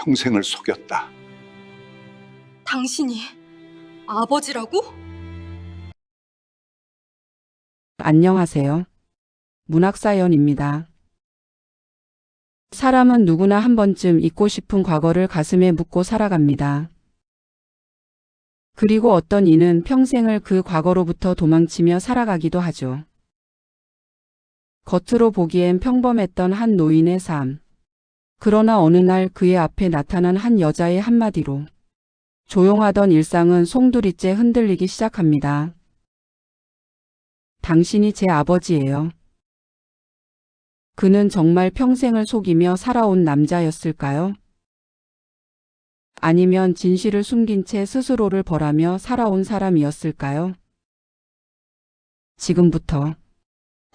평생을 속였다. 당신이 아버지라고? 안녕하세요. 문학사연입니다. 사람은 누구나 한 번쯤 잊고 싶은 과거를 가슴에 묻고 살아갑니다. 그리고 어떤 이는 평생을 그 과거로부터 도망치며 살아가기도 하죠. 겉으로 보기엔 평범했던 한 노인의 삶. 그러나 어느 날 그의 앞에 나타난 한 여자의 한마디로 조용하던 일상은 송두리째 흔들리기 시작합니다. 당신이 제 아버지예요. 그는 정말 평생을 속이며 살아온 남자였을까요? 아니면 진실을 숨긴 채 스스로를 벌하며 살아온 사람이었을까요? 지금부터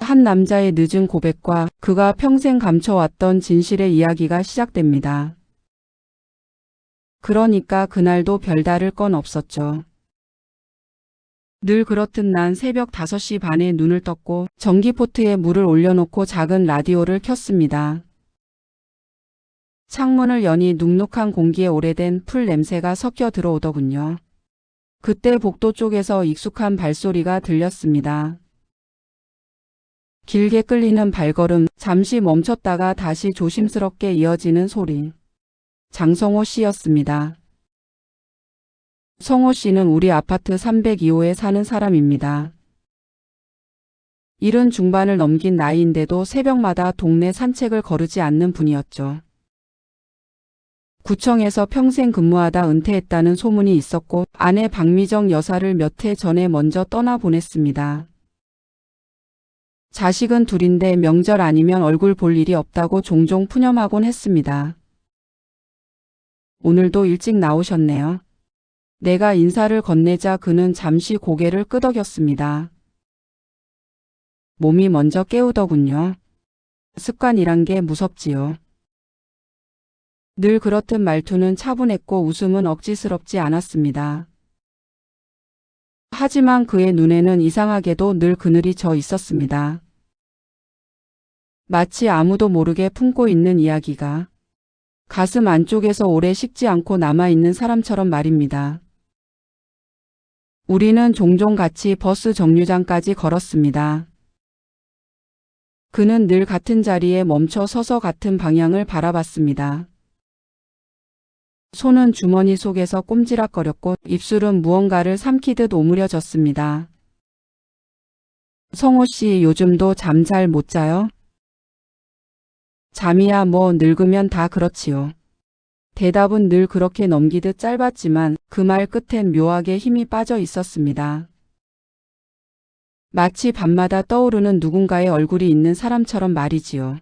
한 남자의 늦은 고백과 그가 평생 감춰왔던 진실의 이야기가 시작됩니다. 그러니까 그날도 별다를 건 없었죠. 늘 그렇듯 난 새벽 5시 반에 눈을 떴고 전기포트에 물을 올려놓고 작은 라디오를 켰습니다. 창문을 여니 눅눅한 공기에 오래된 풀 냄새가 섞여 들어오더군요. 그때 복도 쪽에서 익숙한 발소리가 들렸습니다. 길게 끌리는 발걸음, 잠시 멈췄다가 다시 조심스럽게 이어지는 소리. 장성호 씨였습니다. 성호 씨는 우리 아파트 302호에 사는 사람입니다. 70 중반을 넘긴 나이인데도 새벽마다 동네 산책을 거르지 않는 분이었죠. 구청에서 평생 근무하다 은퇴했다는 소문이 있었고 아내 박미정 여사를 몇 해 전에 먼저 떠나보냈습니다. 자식은 둘인데 명절 아니면 얼굴 볼 일이 없다고 종종 푸념하곤 했습니다. 오늘도 일찍 나오셨네요. 내가 인사를 건네자 그는 잠시 고개를 끄덕였습니다. 몸이 먼저 깨우더군요. 습관이란 게 무섭지요. 늘 그렇듯 말투는 차분했고 웃음은 억지스럽지 않았습니다. 하지만 그의 눈에는 이상하게도 늘 그늘이 져 있었습니다. 마치 아무도 모르게 품고 있는 이야기가 가슴 안쪽에서 오래 식지 않고 남아있는 사람처럼 말입니다. 우리는 종종 같이 버스 정류장까지 걸었습니다. 그는 늘 같은 자리에 멈춰 서서 같은 방향을 바라봤습니다. 손은 주머니 속에서 꼼지락거렸고 입술은 무언가를 삼키듯 오므려졌습니다. 성호 씨 요즘도 잠 잘 못 자요? 잠이야 뭐 늙으면 다 그렇지요. 대답은 늘 그렇게 넘기듯 짧았지만 그 말 끝엔 묘하게 힘이 빠져 있었습니다. 마치 밤마다 떠오르는 누군가의 얼굴이 있는 사람처럼 말이지요.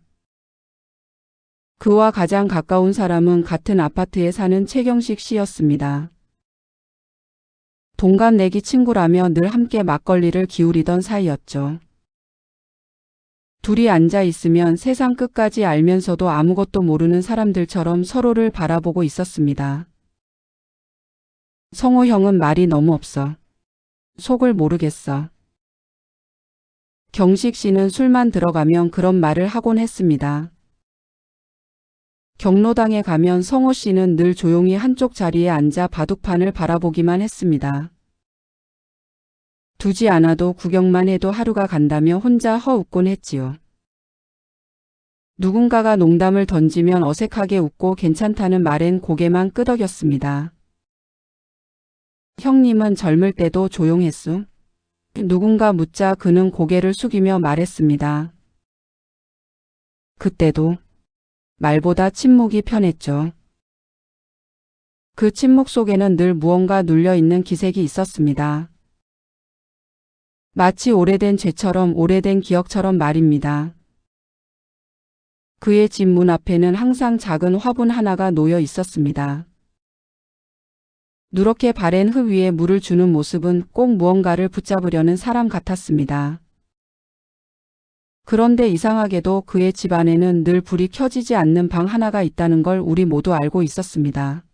그와 가장 가까운 사람은 같은 아파트에 사는 최경식 씨였습니다. 동갑내기 친구라며 늘 함께 막걸리를 기울이던 사이였죠. 둘이 앉아 있으면 세상 끝까지 알면서도 아무것도 모르는 사람들처럼 서로를 바라보고 있었습니다. 성호 형은 말이 너무 없어. 속을 모르겠어. 경식 씨는 술만 들어가면 그런 말을 하곤 했습니다. 경로당에 가면 성호 씨는 늘 조용히 한쪽 자리에 앉아 바둑판을 바라보기만 했습니다. 두지 않아도 구경만 해도 하루가 간다며 혼자 허웃곤 했지요. 누군가가 농담을 던지면 어색하게 웃고 괜찮다는 말엔 고개만 끄덕였습니다. 형님은 젊을 때도 조용했수? 누군가 묻자 그는 고개를 숙이며 말했습니다. 그때도 말보다 침묵이 편했죠. 그 침묵 속에는 늘 무언가 눌려있는 기색이 있었습니다. 마치 오래된 죄처럼 오래된 기억처럼 말입니다. 그의 집 문 앞에는 항상 작은 화분 하나가 놓여 있었습니다. 누렇게 바랜 흙 위에 물을 주는 모습은 꼭 무언가를 붙잡으려는 사람 같았습니다. 그런데 이상하게도 그의 집 안에는 늘 불이 켜지지 않는 방 하나가 있다는 걸 우리 모두 알고 있었습니다.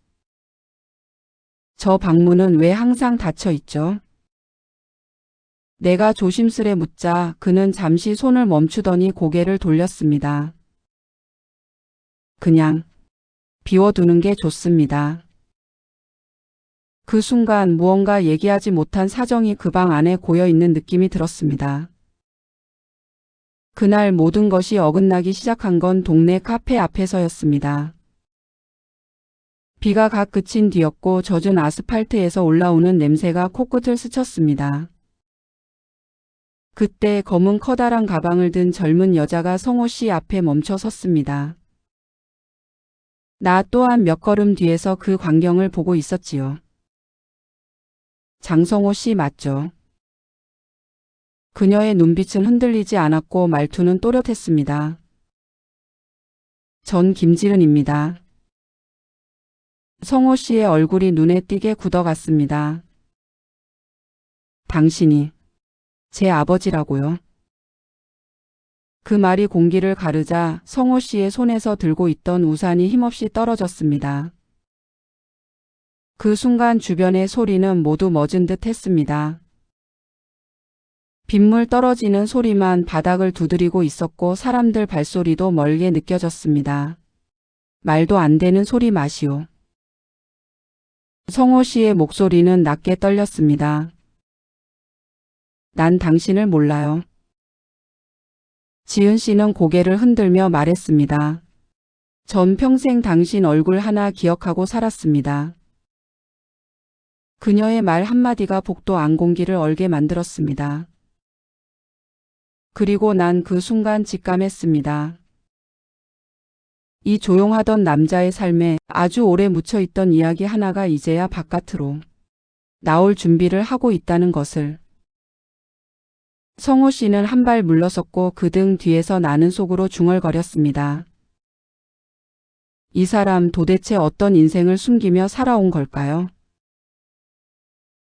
저 방문은 왜 항상 닫혀 있죠? 내가 조심스레 묻자 그는 잠시 손을 멈추더니 고개를 돌렸습니다. 그냥 비워두는 게 좋습니다. 그 순간 무언가 얘기하지 못한 사정이 그 방 안에 고여 있는 느낌이 들었습니다. 그날 모든 것이 어긋나기 시작한 건 동네 카페 앞에서였습니다. 비가 각 그친 뒤였고 젖은 아스팔트에서 올라오는 냄새가 코끝을 스쳤습니다. 그때 검은 커다란 가방을 든 젊은 여자가 성호 씨 앞에 멈춰 섰습니다. 나 또한 몇 걸음 뒤에서 그 광경을 보고 있었지요. 장성호 씨 맞죠? 그녀의 눈빛은 흔들리지 않았고 말투는 또렷했습니다. 전 김지은입니다. 성호 씨의 얼굴이 눈에 띄게 굳어갔습니다. 당신이 제 아버지라고요? 그 말이 공기를 가르자 성호 씨의 손에서 들고 있던 우산이 힘없이 떨어졌습니다. 그 순간 주변의 소리는 모두 멎은 듯 했습니다. 빗물 떨어지는 소리만 바닥을 두드리고 있었고 사람들 발소리도 멀게 느껴졌습니다. 말도 안 되는 소리 마시오. 성호 씨의 목소리는 낮게 떨렸습니다. 난 당신을 몰라요. 지은 씨는 고개를 흔들며 말했습니다. 전 평생 당신 얼굴 하나 기억하고 살았습니다. 그녀의 말 한마디가 복도 안 공기를 얼게 만들었습니다. 그리고 난 그 순간 직감했습니다. 이 조용하던 남자의 삶에 아주 오래 묻혀있던 이야기 하나가 이제야 바깥으로 나올 준비를 하고 있다는 것을. 성호 씨는 한 발 물러섰고 그 등 뒤에서 나는 속으로 중얼거렸습니다. 이 사람 도대체 어떤 인생을 숨기며 살아온 걸까요?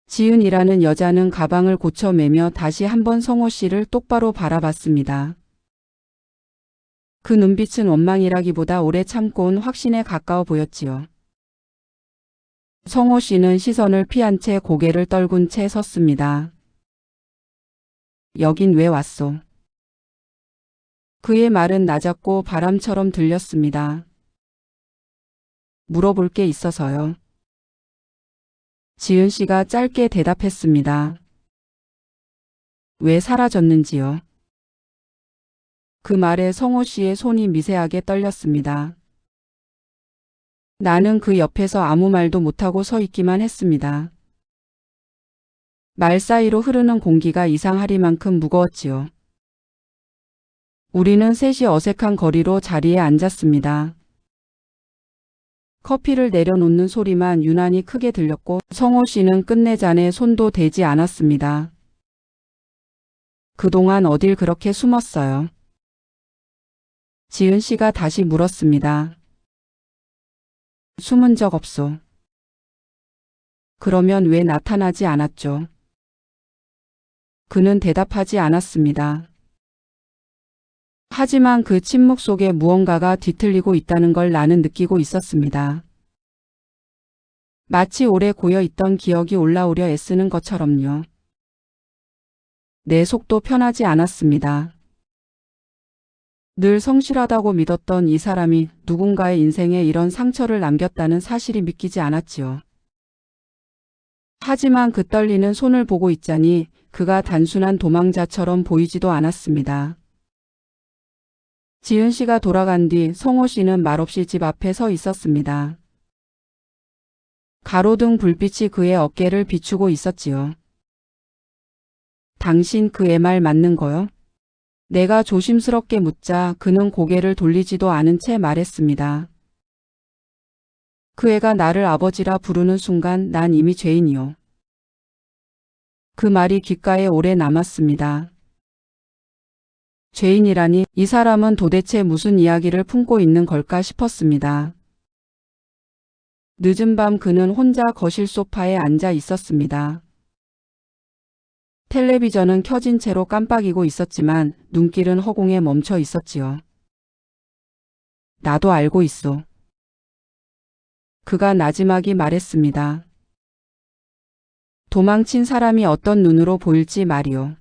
지은이라는 여자는 가방을 고쳐매며 다시 한번 성호 씨를 똑바로 바라봤습니다. 그 눈빛은 원망이라기보다 오래 참고 온 확신에 가까워 보였지요. 성호 씨는 시선을 피한 채 고개를 떨군 채 섰습니다. 여긴 왜 왔소? 그의 말은 낮았고 바람처럼 들렸습니다. 물어볼 게 있어서요. 지은 씨가 짧게 대답했습니다. 왜 사라졌는지요? 그 말에 성호 씨의 손이 미세하게 떨렸습니다. 나는 그 옆에서 아무 말도 못하고 서 있기만 했습니다. 말 사이로 흐르는 공기가 이상하리만큼 무거웠지요. 우리는 셋이 어색한 거리로 자리에 앉았습니다. 커피를 내려놓는 소리만 유난히 크게 들렸고 성호 씨는 끝내 잔에 손도 대지 않았습니다. 그동안 어딜 그렇게 숨었어요? 지은 씨가 다시 물었습니다. 숨은 적 없소. 그러면 왜 나타나지 않았죠? 그는 대답하지 않았습니다. 하지만 그 침묵 속에 무언가가 뒤틀리고 있다는 걸 나는 느끼고 있었습니다. 마치 오래 고여있던 기억이 올라오려 애쓰는 것처럼요. 내 속도 편하지 않았습니다. 늘 성실하다고 믿었던 이 사람이 누군가의 인생에 이런 상처를 남겼다는 사실이 믿기지 않았지요. 하지만 그 떨리는 손을 보고 있자니 그가 단순한 도망자처럼 보이지도 않았습니다. 지은 씨가 돌아간 뒤 성호 씨는 말없이 집 앞에 서 있었습니다. 가로등 불빛이 그의 어깨를 비추고 있었지요. 당신 그 애 말 맞는 거요? 내가 조심스럽게 묻자 그는 고개를 돌리지도 않은 채 말했습니다. 그 애가 나를 아버지라 부르는 순간 난 이미 죄인이요. 그 말이 귓가에 오래 남았습니다. 죄인이라니 이 사람은 도대체 무슨 이야기를 품고 있는 걸까 싶었습니다. 늦은 밤 그는 혼자 거실 소파에 앉아 있었습니다. 텔레비전은 켜진 채로 깜빡이고 있었지만 눈길은 허공에 멈춰 있었지요. 나도 알고 있어. 그가 나지막이 말했습니다. 도망친 사람이 어떤 눈으로 보일지 말이요.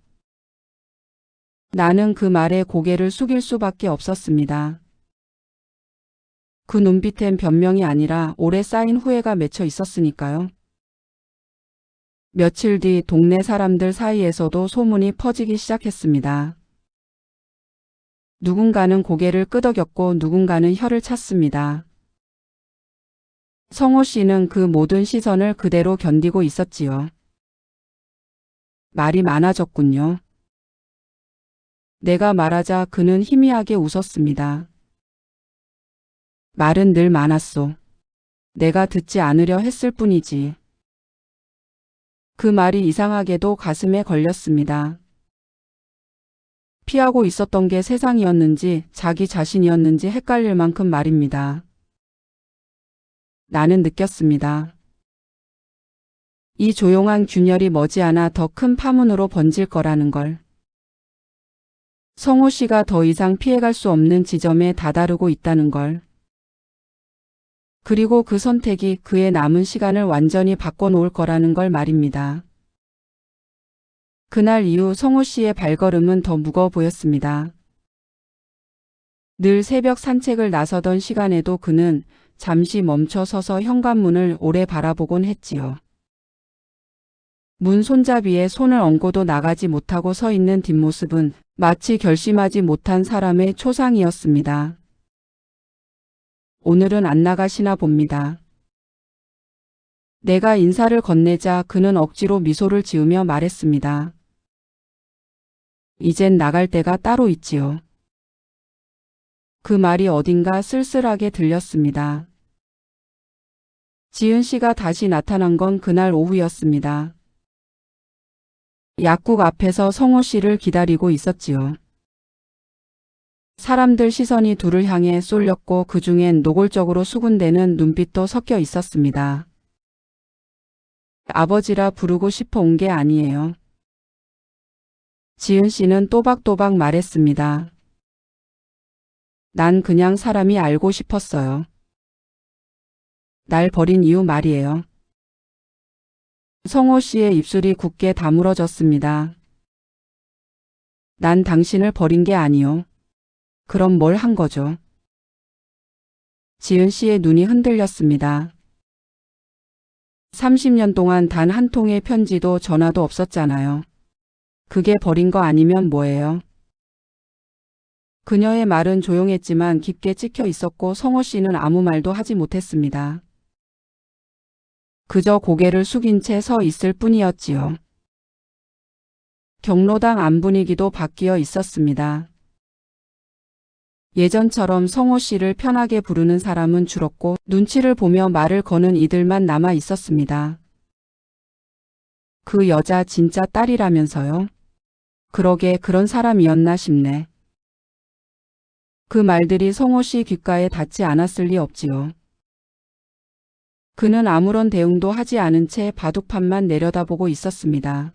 나는 그 말에 고개를 숙일 수밖에 없었습니다. 그 눈빛엔 변명이 아니라 오래 쌓인 후회가 맺혀 있었으니까요. 며칠 뒤 동네 사람들 사이에서도 소문이 퍼지기 시작했습니다. 누군가는 고개를 끄덕였고 누군가는 혀를 찼습니다. 성호 씨는 그 모든 시선을 그대로 견디고 있었지요. 말이 많아졌군요. 내가 말하자 그는 희미하게 웃었습니다. 말은 늘 많았소. 내가 듣지 않으려 했을 뿐이지. 그 말이 이상하게도 가슴에 걸렸습니다. 피하고 있었던 게 세상이었는지 자기 자신이었는지 헷갈릴 만큼 말입니다. 나는 느꼈습니다. 이 조용한 균열이 머지않아 더 큰 파문으로 번질 거라는 걸. 성호 씨가 더 이상 피해갈 수 없는 지점에 다다르고 있다는 걸. 그리고 그 선택이 그의 남은 시간을 완전히 바꿔놓을 거라는 걸 말입니다. 그날 이후 성호 씨의 발걸음은 더 무거워 보였습니다. 늘 새벽 산책을 나서던 시간에도 그는 잠시 멈춰 서서 현관문을 오래 바라보곤 했지요. 문 손잡이에 손을 얹고도 나가지 못하고 서 있는 뒷모습은 마치 결심하지 못한 사람의 초상이었습니다. 오늘은 안 나가시나 봅니다. 내가 인사를 건네자 그는 억지로 미소를 지으며 말했습니다. 이젠 나갈 때가 따로 있지요. 그 말이 어딘가 쓸쓸하게 들렸습니다. 지은 씨가 다시 나타난 건 그날 오후였습니다. 약국 앞에서 성호 씨를 기다리고 있었지요. 사람들 시선이 둘을 향해 쏠렸고 그중엔 노골적으로 수군대는 눈빛도 섞여 있었습니다. 아버지라 부르고 싶어 온 게 아니에요. 지은 씨는 또박또박 말했습니다. 난 그냥 사람이 알고 싶었어요. 날 버린 이유 말이에요. 성호 씨의 입술이 굳게 다물어졌습니다. 난 당신을 버린 게 아니요. 그럼 뭘 한 거죠? 지은 씨의 눈이 흔들렸습니다. 30년 동안 단 한 통의 편지도 전화도 없었잖아요. 그게 버린 거 아니면 뭐예요? 그녀의 말은 조용했지만 깊게 찍혀 있었고 성호 씨는 아무 말도 하지 못했습니다. 그저 고개를 숙인 채 서 있을 뿐이었지요. 경로당 안 분위기도 바뀌어 있었습니다. 예전처럼 성호 씨를 편하게 부르는 사람은 줄었고 눈치를 보며 말을 거는 이들만 남아 있었습니다. 그 여자 진짜 딸이라면서요? 그러게 그런 사람이었나 싶네. 그 말들이 성호 씨 귓가에 닿지 않았을 리 없지요. 그는 아무런 대응도 하지 않은 채 바둑판만 내려다보고 있었습니다.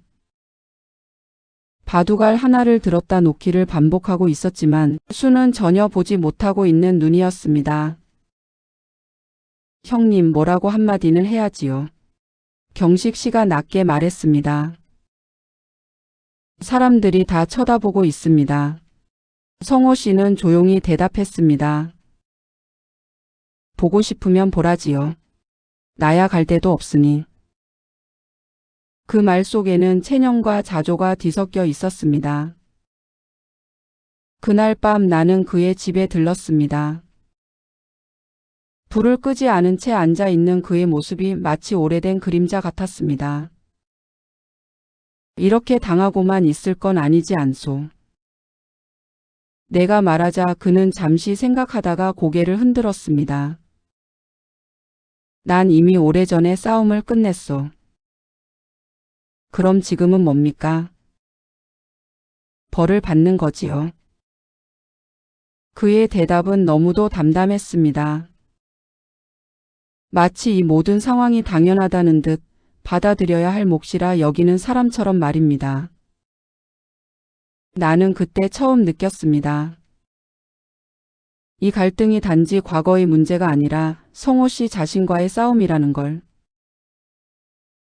바둑알 하나를 들었다 놓기를 반복하고 있었지만 수는 전혀 보지 못하고 있는 눈이었습니다. 형님 뭐라고 한마디는 해야지요. 경식 씨가 낮게 말했습니다. 사람들이 다 쳐다보고 있습니다. 성호 씨는 조용히 대답했습니다. 보고 싶으면 보라지요. 나야 갈 데도 없으니. 그 말 속에는 체념과 자조가 뒤섞여 있었습니다. 그날 밤 나는 그의 집에 들렀습니다. 불을 끄지 않은 채 앉아 있는 그의 모습이 마치 오래된 그림자 같았습니다. 이렇게 당하고만 있을 건 아니지 않소. 내가 말하자 그는 잠시 생각하다가 고개를 흔들었습니다. 난 이미 오래전에 싸움을 끝냈소. 그럼 지금은 뭡니까? 벌을 받는 거지요. 그의 대답은 너무도 담담했습니다. 마치 이 모든 상황이 당연하다는 듯 받아들여야 할 몫이라 여기는 사람처럼 말입니다. 나는 그때 처음 느꼈습니다. 이 갈등이 단지 과거의 문제가 아니라 성호 씨 자신과의 싸움이라는 걸.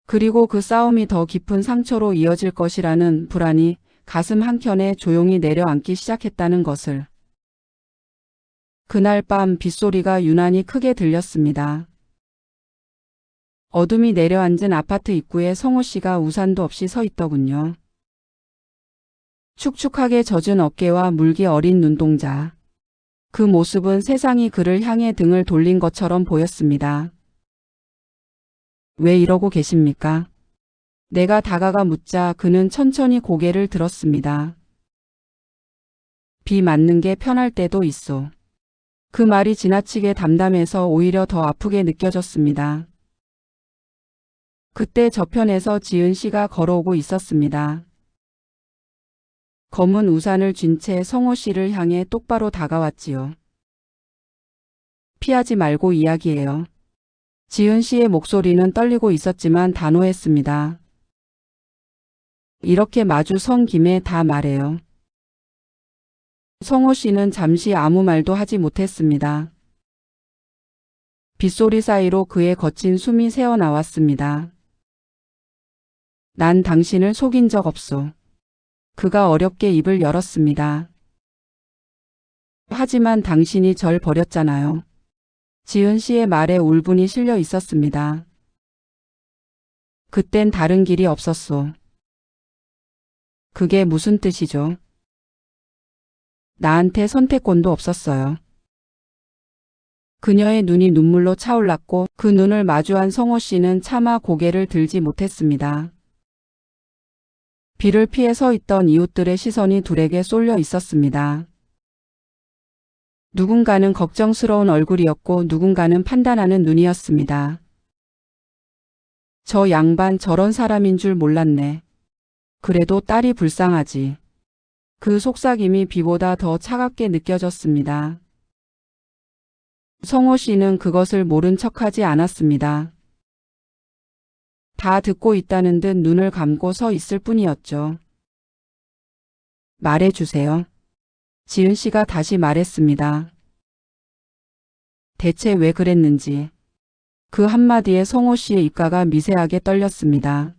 그리고 그 싸움이 더 깊은 상처로 이어질 것이라는 불안이 가슴 한켠에 조용히 내려앉기 시작했다는 것을. 그날 밤 빗소리가 유난히 크게 들렸습니다. 어둠이 내려앉은 아파트 입구에 성호 씨가 우산도 없이 서 있더군요. 축축하게 젖은 어깨와 물기 어린 눈동자. 그 모습은 세상이 그를 향해 등을 돌린 것처럼 보였습니다. 왜 이러고 계십니까? 내가 다가가 묻자 그는 천천히 고개를 들었습니다. 비 맞는 게 편할 때도 있어. 그 말이 지나치게 담담해서 오히려 더 아프게 느껴졌습니다. 그때 저편에서 지은 씨가 걸어오고 있었습니다. 검은 우산을 쥔 채 성호 씨를 향해 똑바로 다가왔지요. 피하지 말고 이야기해요. 지은 씨의 목소리는 떨리고 있었지만 단호했습니다. 이렇게 마주 선 김에 다 말해요. 성호 씨는 잠시 아무 말도 하지 못했습니다. 빗소리 사이로 그의 거친 숨이 새어나왔습니다. 난 당신을 속인 적 없소. 그가 어렵게 입을 열었습니다. 하지만 당신이 절 버렸잖아요. 지은 씨의 말에 울분이 실려 있었습니다. 그땐 다른 길이 없었소. 그게 무슨 뜻이죠? 나한테 선택권도 없었어요. 그녀의 눈이 눈물로 차올랐고 그 눈을 마주한 성호 씨는 차마 고개를 들지 못했습니다. 비를 피해 서 있던 이웃들의 시선이 둘에게 쏠려 있었습니다. 누군가는 걱정스러운 얼굴이었고 누군가는 판단하는 눈이었습니다. 저 양반 저런 사람인 줄 몰랐네. 그래도 딸이 불쌍하지. 그 속삭임이 비보다 더 차갑게 느껴졌습니다. 성호 씨는 그것을 모른 척하지 않았습니다. 다 듣고 있다는 듯 눈을 감고 서 있을 뿐이었죠. 말해주세요. 지은 씨가 다시 말했습니다. 대체 왜 그랬는지. 그 한마디에 성호 씨의 입가가 미세하게 떨렸습니다.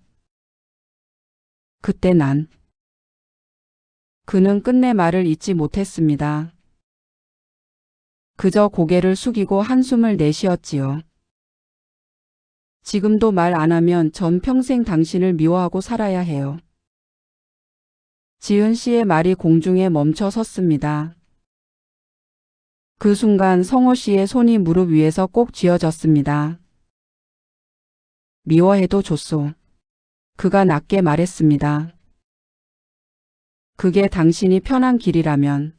그때 그는 끝내 말을 잇지 못했습니다. 그저 고개를 숙이고 한숨을 내쉬었지요. 지금도 말 안 하면 전 평생 당신을 미워하고 살아야 해요. 지은 씨의 말이 공중에 멈춰 섰습니다. 그 순간 성호 씨의 손이 무릎 위에서 꼭 쥐어졌습니다. 미워해도 좋소. 그가 낮게 말했습니다. 그게 당신이 편한 길이라면.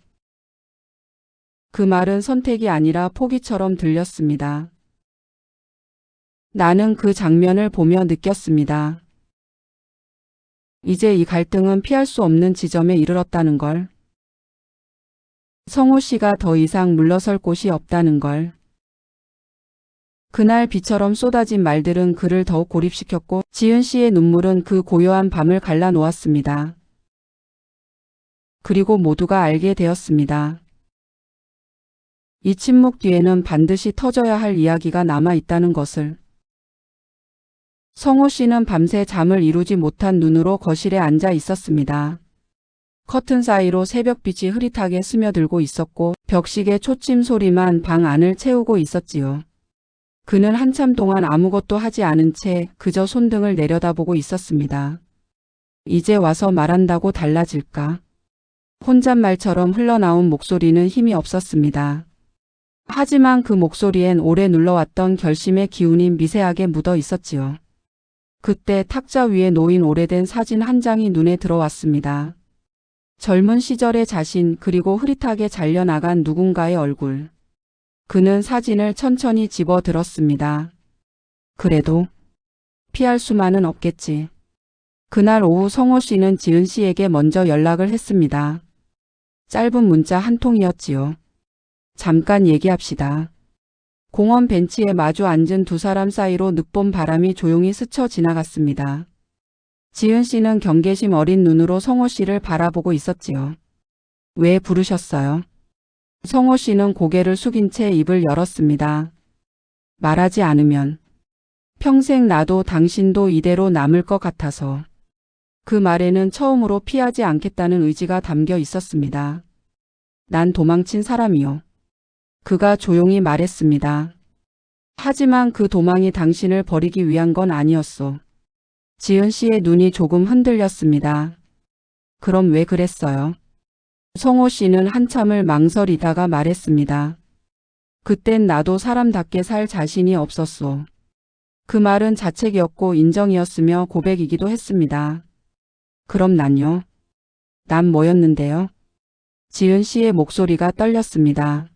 그 말은 선택이 아니라 포기처럼 들렸습니다. 나는 그 장면을 보며 느꼈습니다. 이제 이 갈등은 피할 수 없는 지점에 이르렀다는 걸. 성호 씨가 더 이상 물러설 곳이 없다는 걸. 그날 비처럼 쏟아진 말들은 그를 더욱 고립시켰고 지은 씨의 눈물은 그 고요한 밤을 갈라놓았습니다. 그리고 모두가 알게 되었습니다. 이 침묵 뒤에는 반드시 터져야 할 이야기가 남아 있다는 것을. 성호 씨는 밤새 잠을 이루지 못한 눈으로 거실에 앉아 있었습니다. 커튼 사이로 새벽빛이 흐릿하게 스며들고 있었고 벽시계 초침 소리만 방 안을 채우고 있었지요. 그는 한참 동안 아무것도 하지 않은 채 그저 손등을 내려다보고 있었습니다. 이제 와서 말한다고 달라질까? 혼잣말처럼 흘러나온 목소리는 힘이 없었습니다. 하지만 그 목소리엔 오래 눌러왔던 결심의 기운이 미세하게 묻어 있었지요. 그때 탁자 위에 놓인 오래된 사진 한 장이 눈에 들어왔습니다. 젊은 시절의 자신 그리고 흐릿하게 잘려나간 누군가의 얼굴. 그는 사진을 천천히 집어들었습니다. 그래도 피할 수만은 없겠지. 그날 오후 성호 씨는 지은 씨에게 먼저 연락을 했습니다. 짧은 문자 한 통이었지요. 잠깐 얘기합시다. 공원 벤치에 마주 앉은 두 사람 사이로 늦봄 바람이 조용히 스쳐 지나갔습니다. 지은 씨는 경계심 어린 눈으로 성호 씨를 바라보고 있었지요. 왜 부르셨어요? 성호 씨는 고개를 숙인 채 입을 열었습니다. 말하지 않으면 평생 나도 당신도 이대로 남을 것 같아서. 그 말에는 처음으로 피하지 않겠다는 의지가 담겨 있었습니다. 난 도망친 사람이요. 그가 조용히 말했습니다. 하지만 그 도망이 당신을 버리기 위한 건 아니었소. 지은 씨의 눈이 조금 흔들렸습니다. 그럼 왜 그랬어요? 성호 씨는 한참을 망설이다가 말했습니다. 그땐 나도 사람답게 살 자신이 없었소. 그 말은 자책이었고 인정이었으며 고백이기도 했습니다. 그럼 난요? 난 뭐였는데요? 지은 씨의 목소리가 떨렸습니다.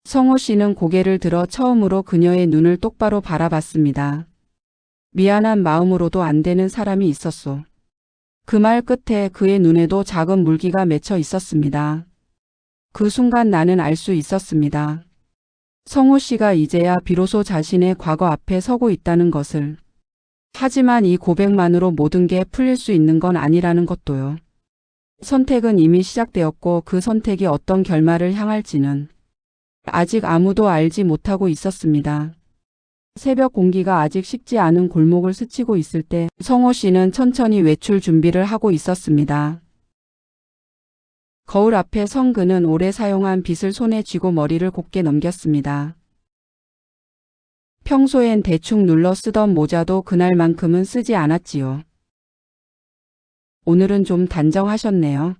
성호 씨는 고개를 들어 처음으로 그녀의 눈을 똑바로 바라봤습니다. 미안한 마음으로도 안 되는 사람이 있었소. 그 말 끝에 그의 눈에도 작은 물기가 맺혀 있었습니다. 그 순간 나는 알 수 있었습니다. 성호 씨가 이제야 비로소 자신의 과거 앞에 서고 있다는 것을. 하지만 이 고백만으로 모든 게 풀릴 수 있는 건 아니라는 것도요. 선택은 이미 시작되었고 그 선택이 어떤 결말을 향할지는 아직 아무도 알지 못하고 있었습니다. 새벽 공기가 아직 식지 않은 골목을 스치고 있을 때 성호 씨는 천천히 외출 준비를 하고 있었습니다. 거울 앞에 선 그는 오래 사용한 빗을 손에 쥐고 머리를 곱게 넘겼습니다. 평소엔 대충 눌러 쓰던 모자도 그날만큼은 쓰지 않았지요. 오늘은 좀 단정하셨네요.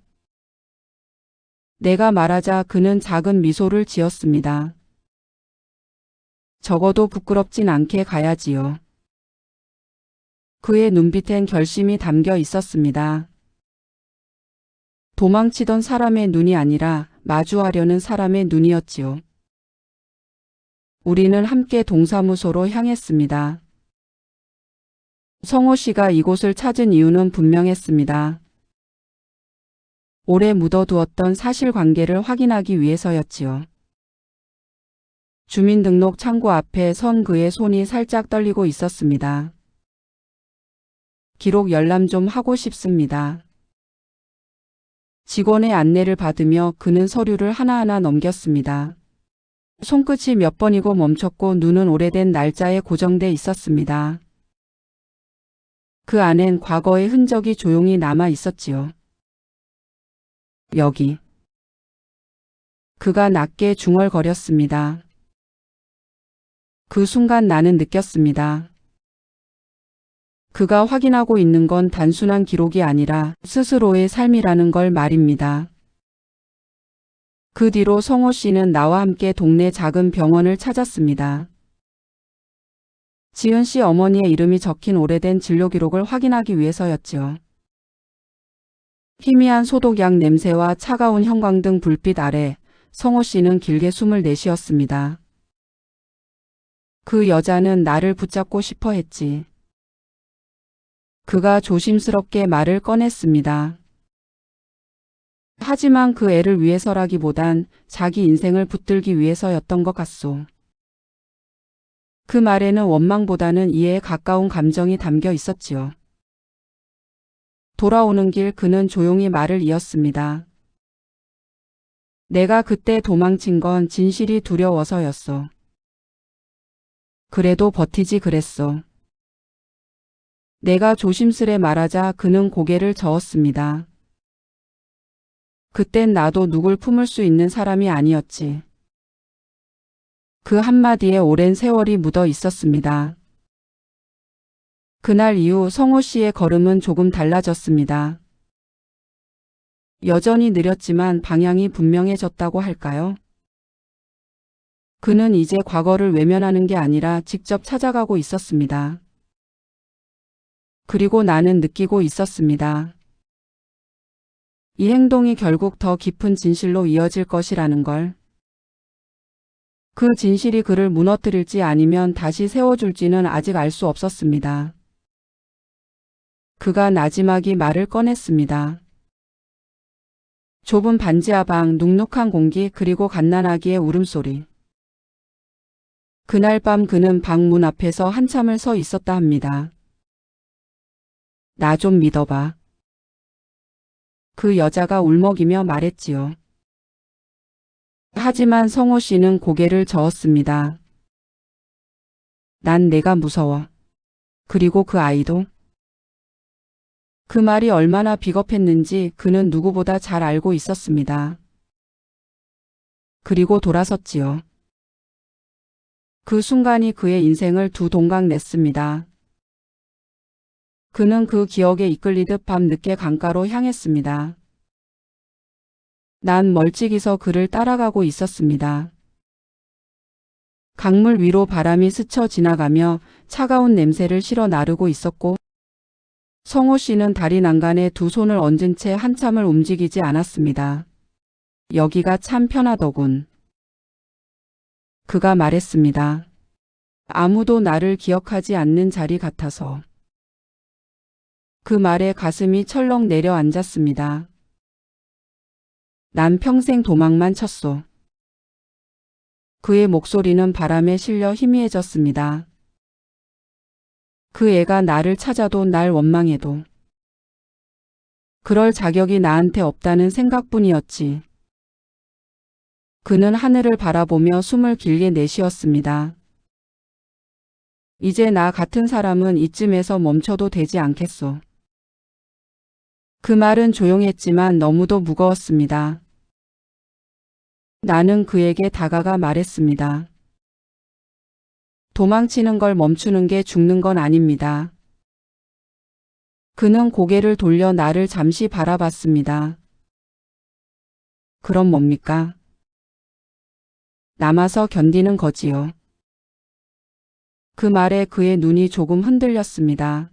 내가 말하자 그는 작은 미소를 지었습니다. 적어도 부끄럽진 않게 가야지요. 그의 눈빛엔 결심이 담겨 있었습니다. 도망치던 사람의 눈이 아니라 마주하려는 사람의 눈이었지요. 우리는 함께 동사무소로 향했습니다. 성호 씨가 이곳을 찾은 이유는 분명했습니다. 오래 묻어두었던 사실관계를 확인하기 위해서였지요. 주민등록 창구 앞에 선 그의 손이 살짝 떨리고 있었습니다. 기록 열람 좀 하고 싶습니다. 직원의 안내를 받으며 그는 서류를 하나하나 넘겼습니다. 손끝이 몇 번이고 멈췄고 눈은 오래된 날짜에 고정돼 있었습니다. 그 안엔 과거의 흔적이 조용히 남아 있었지요. 여기. 그가 낮게 중얼거렸습니다. 그 순간 나는 느꼈습니다. 그가 확인하고 있는 건 단순한 기록이 아니라 스스로의 삶이라는 걸 말입니다. 그 뒤로 성호 씨는 나와 함께 동네 작은 병원을 찾았습니다. 지은 씨 어머니의 이름이 적힌 오래된 진료 기록을 확인하기 위해서였지요. 희미한 소독약 냄새와 차가운 형광등 불빛 아래 성호 씨는 길게 숨을 내쉬었습니다. 그 여자는 나를 붙잡고 싶어 했지. 그가 조심스럽게 말을 꺼냈습니다. 하지만 그 애를 위해서라기보단 자기 인생을 붙들기 위해서였던 것 같소. 그 말에는 원망보다는 이해에 가까운 감정이 담겨 있었지요. 돌아오는 길 그는 조용히 말을 이었습니다. 내가 그때 도망친 건 진실이 두려워서였어. 그래도 버티지 그랬어. 내가 조심스레 말하자 그는 고개를 저었습니다. 그땐 나도 누굴 품을 수 있는 사람이 아니었지. 그 한마디에 오랜 세월이 묻어 있었습니다. 그날 이후 성호 씨의 걸음은 조금 달라졌습니다. 여전히 느렸지만 방향이 분명해졌다고 할까요? 그는 이제 과거를 외면하는 게 아니라 직접 찾아가고 있었습니다. 그리고 나는 느끼고 있었습니다. 이 행동이 결국 더 깊은 진실로 이어질 것이라는 걸. 그 진실이 그를 무너뜨릴지 아니면 다시 세워줄지는 아직 알 수 없었습니다. 그가 나지막이 말을 꺼냈습니다. 좁은 반지하 방, 눅눅한 공기, 그리고 갓난아기의 울음소리. 그날 밤 그는 방 문 앞에서 한참을 서 있었다 합니다. 나 좀 믿어봐. 그 여자가 울먹이며 말했지요. 하지만 성호 씨는 고개를 저었습니다. 난 내가 무서워. 그리고 그 아이도. 그 말이 얼마나 비겁했는지 그는 누구보다 잘 알고 있었습니다. 그리고 돌아섰지요. 그 순간이 그의 인생을 두 동강 냈습니다. 그는 그 기억에 이끌리듯 밤늦게 강가로 향했습니다. 난 멀찍이서 그를 따라가고 있었습니다. 강물 위로 바람이 스쳐 지나가며 차가운 냄새를 실어 나르고 있었고 성호 씨는 다리 난간에 두 손을 얹은 채 한참을 움직이지 않았습니다. 여기가 참 편하더군. 그가 말했습니다. 아무도 나를 기억하지 않는 자리 같아서. 그 말에 가슴이 철렁 내려앉았습니다. 난 평생 도망만 쳤소. 그의 목소리는 바람에 실려 희미해졌습니다. 그 애가 나를 찾아도 날 원망해도 그럴 자격이 나한테 없다는 생각뿐이었지. 그는 하늘을 바라보며 숨을 길게 내쉬었습니다. 이제 나 같은 사람은 이쯤에서 멈춰도 되지 않겠소. 그 말은 조용했지만 너무도 무거웠습니다. 나는 그에게 다가가 말했습니다. 도망치는 걸 멈추는 게 죽는 건 아닙니다. 그는 고개를 돌려 나를 잠시 바라봤습니다. 그럼 뭡니까? 남아서 견디는 거지요. 그 말에 그의 눈이 조금 흔들렸습니다.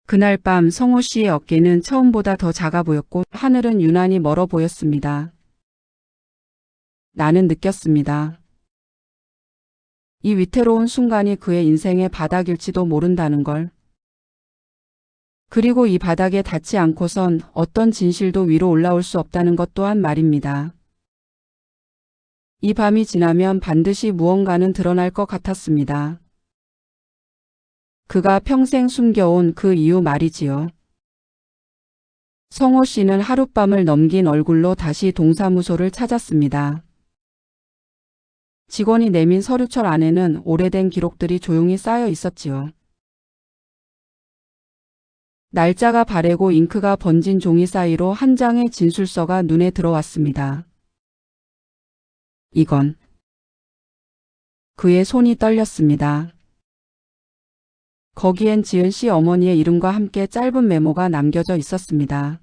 그날 밤 성호 씨의 어깨는 처음보다 더 작아 보였고 하늘은 유난히 멀어 보였습니다. 나는 느꼈습니다. 이 위태로운 순간이 그의 인생의 바닥일지도 모른다는 걸. 그리고 이 바닥에 닿지 않고선 어떤 진실도 위로 올라올 수 없다는 것 또한 말입니다. 이 밤이 지나면 반드시 무언가는 드러날 것 같았습니다. 그가 평생 숨겨온 그 이유 말이지요. 성호 씨는 하룻밤을 넘긴 얼굴로 다시 동사무소를 찾았습니다. 직원이 내민 서류철 안에는 오래된 기록들이 조용히 쌓여 있었지요. 날짜가 바래고 잉크가 번진 종이 사이로 한 장의 진술서가 눈에 들어왔습니다. 이건 그의 손이 떨렸습니다. 거기엔 지은 씨 어머니의 이름과 함께 짧은 메모가 남겨져 있었습니다.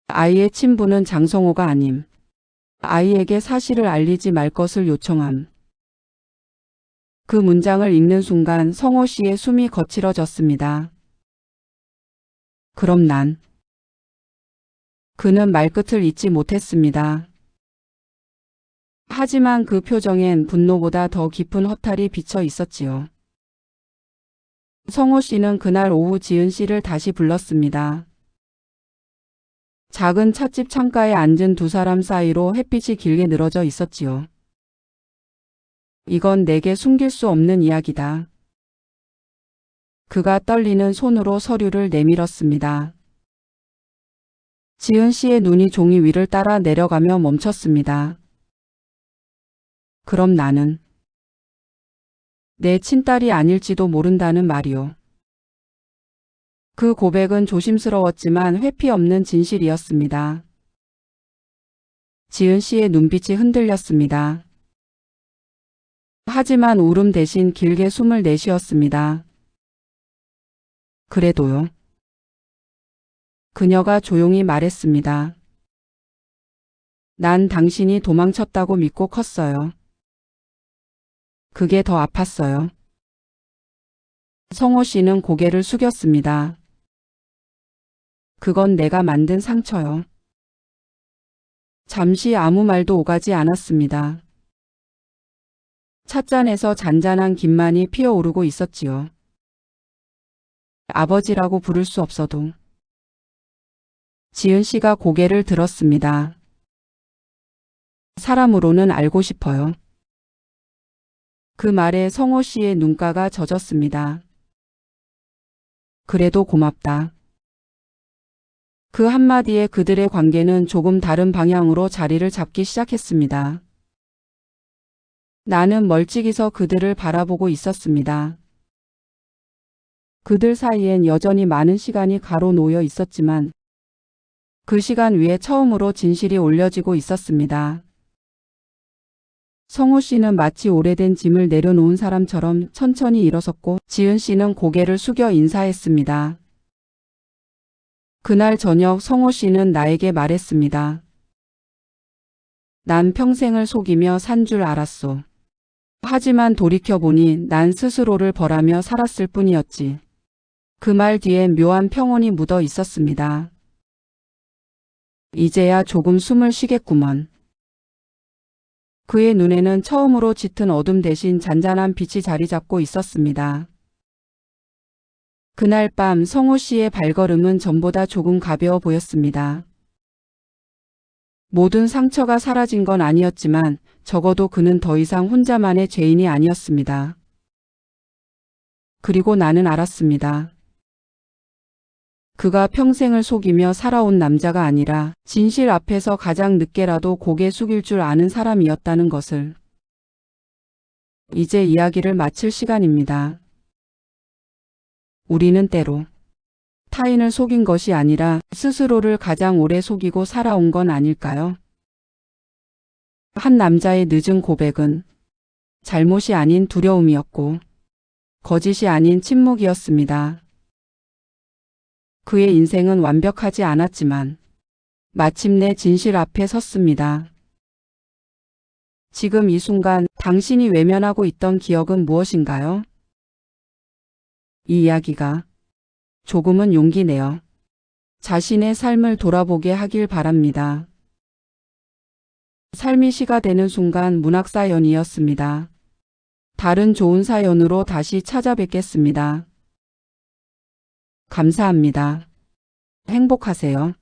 아이의 친부는 장성호가 아님. 아이에게 사실을 알리지 말 것을 요청함. 그 문장을 읽는 순간 성호 씨의 숨이 거칠어졌습니다. 그럼 난. 그는 말끝을 잇지 못했습니다. 하지만 그 표정엔 분노보다 더 깊은 허탈이 비쳐 있었지요. 성호 씨는 그날 오후 지은 씨를 다시 불렀습니다. 작은 찻집 창가에 앉은 두 사람 사이로 햇빛이 길게 늘어져 있었지요. 이건 내게 숨길 수 없는 이야기다. 그가 떨리는 손으로 서류를 내밀었습니다. 지은 씨의 눈이 종이 위를 따라 내려가며 멈췄습니다. 그럼 나는 내 친딸이 아닐지도 모른다는 말이요. 그 고백은 조심스러웠지만 회피 없는 진실이었습니다. 지은 씨의 눈빛이 흔들렸습니다. 하지만 울음 대신 길게 숨을 내쉬었습니다. 그래도요. 그녀가 조용히 말했습니다. 난 당신이 도망쳤다고 믿고 컸어요. 그게 더 아팠어요. 성호 씨는 고개를 숙였습니다. 그건 내가 만든 상처요. 잠시 아무 말도 오가지 않았습니다. 찻잔에서 잔잔한 김만이 피어오르고 있었지요. 아버지라고 부를 수 없어도. 지은 씨가 고개를 들었습니다. 사람으로는 알고 싶어요. 그 말에 성호 씨의 눈가가 젖었습니다. 그래도 고맙다. 그 한마디에 그들의 관계는 조금 다른 방향으로 자리를 잡기 시작했습니다. 나는 멀찍이서 그들을 바라보고 있었습니다. 그들 사이엔 여전히 많은 시간이 가로놓여 있었지만 그 시간 위에 처음으로 진실이 올려지고 있었습니다. 성호 씨는 마치 오래된 짐을 내려놓은 사람처럼 천천히 일어섰고 지은 씨는 고개를 숙여 인사했습니다. 그날 저녁 성호 씨는 나에게 말했습니다. 난 평생을 속이며 산 줄 알았소. 하지만 돌이켜보니 난 스스로를 벌하며 살았을 뿐이었지. 그 말 뒤엔 묘한 평온이 묻어 있었습니다. 이제야 조금 숨을 쉬겠구먼. 그의 눈에는 처음으로 짙은 어둠 대신 잔잔한 빛이 자리 잡고 있었습니다. 그날 밤 성호 씨의 발걸음은 전보다 조금 가벼워 보였습니다. 모든 상처가 사라진 건 아니었지만 적어도 그는 더 이상 혼자만의 죄인이 아니었습니다. 그리고 나는 알았습니다. 그가 평생을 속이며 살아온 남자가 아니라 진실 앞에서 가장 늦게라도 고개 숙일 줄 아는 사람이었다는 것을. 이제 이야기를 마칠 시간입니다. 우리는 때로 타인을 속인 것이 아니라 스스로를 가장 오래 속이고 살아온 건 아닐까요? 한 남자의 늦은 고백은 잘못이 아닌 두려움이었고 거짓이 아닌 침묵이었습니다. 그의 인생은 완벽하지 않았지만 마침내 진실 앞에 섰습니다. 지금 이 순간 당신이 외면하고 있던 기억은 무엇인가요? 이 이야기가 조금은 용기 내어 자신의 삶을 돌아보게 하길 바랍니다. 삶이 시가 되는 순간 문학사연이었습니다. 다른 좋은 사연으로 다시 찾아뵙겠습니다. 감사합니다. 행복하세요.